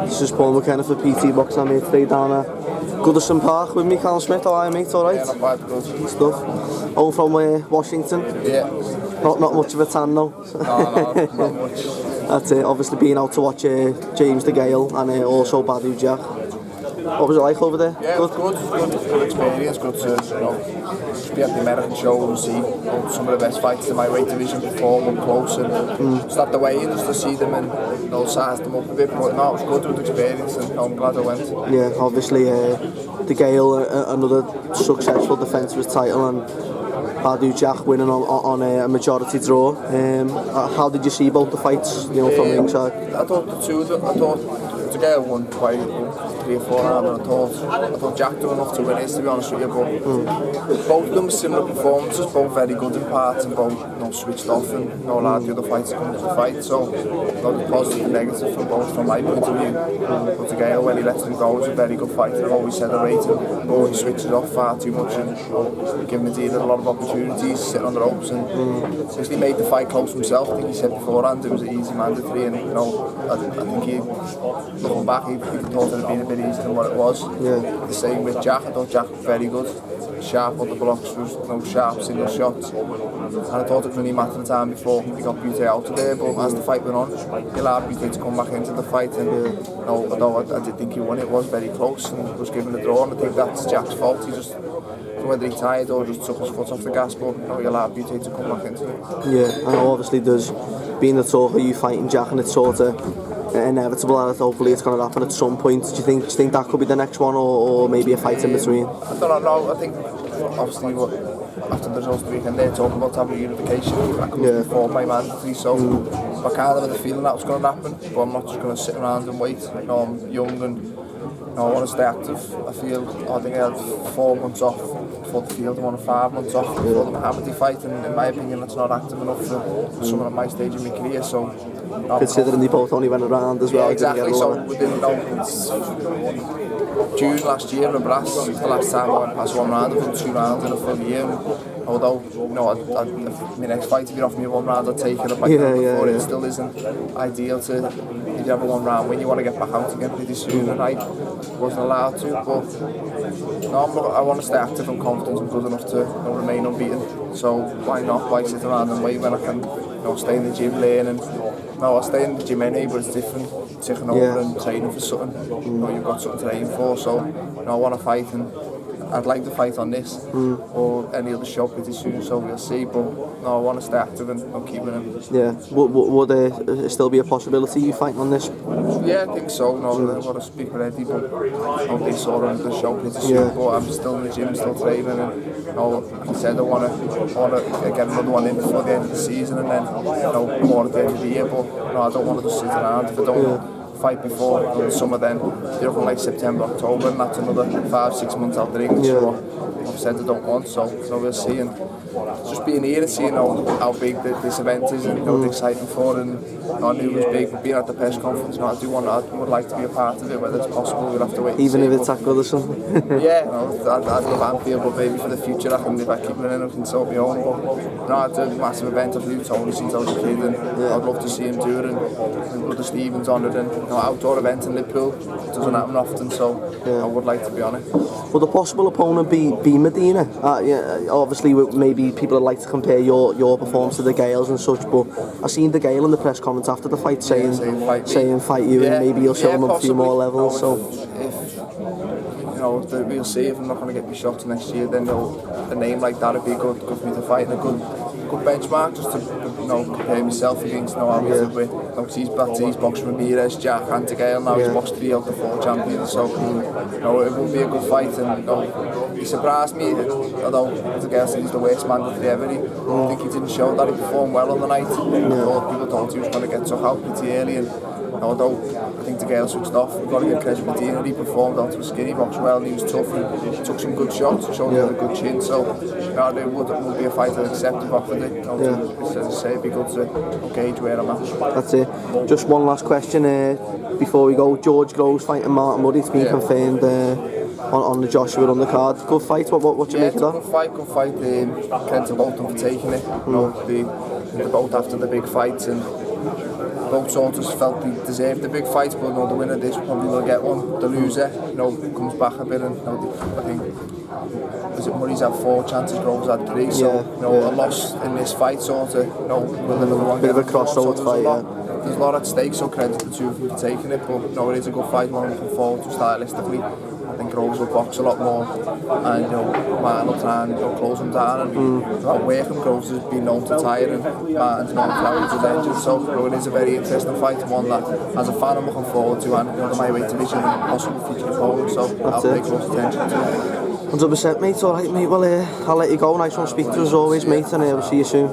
This is Paul McKenna for PT Boxing. I'm here today down at Goodison Park with me, Callum Smith. How are you, mate? Alright? Yeah, not bad, good. Stuff. Home from Washington? Yeah. Not much of a tan, though. No, not much. That's it. Obviously being out to watch James Degale and also Badou Jack. What was it like over there? Yeah, good. Good experience, good to be at the American show and see some of the best fighters in my weight division perform up close and start the weigh-in just to see them and size them up a bit. But no, it was good experience and I'm glad I went. Yeah, obviously Degale, another successful defence of his title, and Badou Jack winning on a majority draw. How did you see both the fights, from ringside? I thought the two of them, I thought Degale won quite 3 or 4 rounds, and I thought Jack done enough to win it, to be honest with you, but both of them similar performances, both very good in parts and both switched off and allowed the other fighters to come to the fight, so the positive and negative from both from my point of view. But Degale, when he lets them go, is a very good fighter. I've always said I rate him, but he switches off far too much and giving the dealer a lot of opportunities, sitting on the ropes, and since he made the fight close himself, I think he said beforehand it was an easy mandatory, and I think he, looking back, he thought it had been a bit easier than what it was. Yeah. The same with Jack. I thought Jack was very good. Sharp on the blocks, was sharp single shots. And I thought it was only a matter of time before he got BUTE out of there, but as the fight went on, he allowed BUTE to come back into the fight, and although I did think he won, it was very close and was given a draw, and I think that's Jack's fault. He just, whether he tired or just took his foot off the gas, but he allowed BUTE to come back into it. Yeah, and obviously there's being the talk of you fighting Jack, and it's sort of inevitable that hopefully it's going to happen at some point. Do you think that could be the next one, or maybe a fight in between? I don't know. I think obviously after the results of the weekend, they're talking about having a unification. That comes before my mandatory, so I kind of had a feeling that was going to happen, but I'm not just going to sit around and wait. I'm young and I want to stay active. I think I had 4 months off for the field. I want 5 months off for the Mohammadi fight, and in my opinion that's not active enough for someone at my stage in my career. So considering they both only went around as well. Yeah, exactly. So we didn't know. June last year in Brass was the last time I went past 1 round. I've done 2 rounds in a full year. Although, my next fight, if you'd offer me 1 round, I'd take it. It still isn't ideal to, if you have a 1 round win, you want to get back out again pretty soon, and I wasn't allowed to. But I want to stay active and confident and good enough to remain unbeaten. So why not? Why sit around and wait when I can stay in the gym learning? I stay in the gym anyway, but it's different taking over and training for something. You've got something to aim for, so I want to fight, and I'd like to fight on this or any other show pretty soon, so we'll see, but I want to stay active and keep winning. Yeah, would there still be a possibility you fighting on this? Yeah, I think so. I want to speak with Eddie, but they saw on the show pretty soon, but I'm still in the gym, still training, and like I said, I want to get another one in before the end of the season, and then more at the end of the year, but I don't want to just sit around. If I don't fight before the summer, then you're looking like September, October, and that's another 5-6 months out the ring, which I've said I don't want, so we'll see. And just being here and seeing how big this event is and how exciting for it, and I knew it was big, but being at the press conference, I would like to be a part of it, whether it's possible, we'll have to wait. Even if it's at Goodison? Yeah, I'd love Anfield, but maybe for the future, if I keep winning, I can sort my own. But it's a massive event. I've knew Tony since I was a kid, and I'd love to see him do it, and Brother Stephen's on it, and outdoor event in Liverpool doesn't happen often, so I would like to be on it. Would the possible opponent be Medina? Obviously, maybe people would like to compare your performance to Degale's and such, but I seen Degale in the press comments after the fight saying fight you, and maybe you'll show him a few more levels. We'll see. If I'm not going to get me shots next year, then a name like that would be good for me to fight, and a good benchmark just to compare myself against he's boxed Ramirez, Jack and Degale, now he's boxed 3 out of 4 champions, so it will be a good fight, and he surprised me, although Degale said he's the worst man of the ever. I think he didn't show that. He performed well on the night. People thought he was going to get took out pretty early, and although I think Degale switched off, we've got to give credit to Medina. He performed out to a skinny box well, and he was tough and he took some good shots, showed he had a good chin, so there would be a fight I'd accept if offered it. As I say, it'd be good to gauge where I'm at. That's it. Just one last question before we go. George Groves fighting Martin Muddy, it's been confirmed on the Joshua undercard. Good fight, what do you make of that? Good fight. Credit to both of them for taking it. They're both after the big fights, and both sort of felt they deserved the big fight, but no, the winner of this probably will get one. The loser, you know, comes back a bit, and you know, I think Murray's had 4 chances, Groves had 3, so you know, a loss in this fight sort of, you know, will another one bit of a crossover fight. There's a lot at stake, so credit to the two of them for taking it, but no, it is a good fight, one I'm looking forward to stylistically. I think Groves will box a lot more, and you know, Martin will try and, you know, close him down, and away from Groves has been known to tire, and Martin's known for how he's injured, so you know, it is a very interesting fight, one that as a fan I'm looking forward to, and you know, the my weight division and possible future opponent, so I'll pay close attention to it. 100%, mate. Alright, mate. Well, I'll let you go. Nice one speaking to us as always, mate, and we'll see you soon.